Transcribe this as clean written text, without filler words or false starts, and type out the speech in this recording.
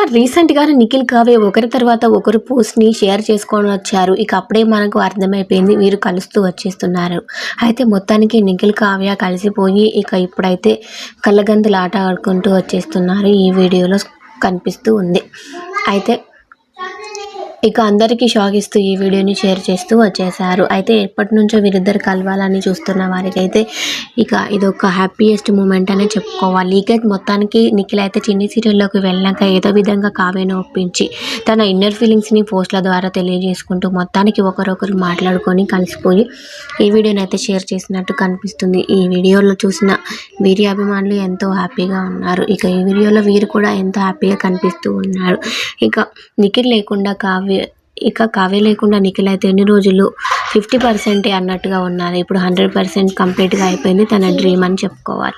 రీసెంట్‌గానే నిఖిల్, కావ్య ఒకరి తర్వాత ఒకరు పోస్ట్‌ని షేర్ చేసుకొని వచ్చారు. అప్పుడే మనకు అర్థమైపోయింది వీరు కలుస్తూ వచ్చేస్తున్నారు. అయితే మొత్తానికి నిఖిల్, కావ్య కలిసిపోయి ఇప్పుడైతే కళ్ళగంతులాట ఆడుకుంటూ వచ్చేస్తున్నారు. ఈ వీడియోలో కనిపిస్తూ ఉంది. అయితే అందరికీ షాక్ ఇస్తూ ఈ వీడియోని షేర్ చేస్తూ వచ్చేసారు. అయితే ఎప్పటినుంచో వీరిద్దరు కలవాలని చూస్తున్న వారికైతే ఇదొక హ్యాపీయెస్ట్ మూమెంట్ అనే చెప్పుకోవాలి. మొత్తానికి నిఖిల్ అయితే చిన్ని సీరియల్లోకి వెళ్ళాక ఏదో విధంగా కావ్యను ఒప్పించి తన ఇన్నర్ ఫీలింగ్స్ని పోస్ట్ల ద్వారా తెలియజేసుకుంటూ మొత్తానికి ఒకరొకరు మాట్లాడుకొని కలిసిపోయి ఈ వీడియోని అయితే షేర్ చేసినట్టు కనిపిస్తుంది. ఈ వీడియోలో చూసిన వీరి అభిమానులు ఎంతో హ్యాపీగా ఉన్నారు. ఈ వీడియోలో వీరు కూడా ఎంతో హ్యాపీగా కనిపిస్తూ ఉన్నారు. నిఖిల్ లేకుండా కావ్య లేకుండా నిఖిల్ అయితే ఎన్ని రోజులు 50% అన్నట్టుగా ఉన్నారు. ఇప్పుడు 100% కంప్లీట్గా అయిపోయింది తన డ్రీమ్ అని చెప్పుకోవాలి.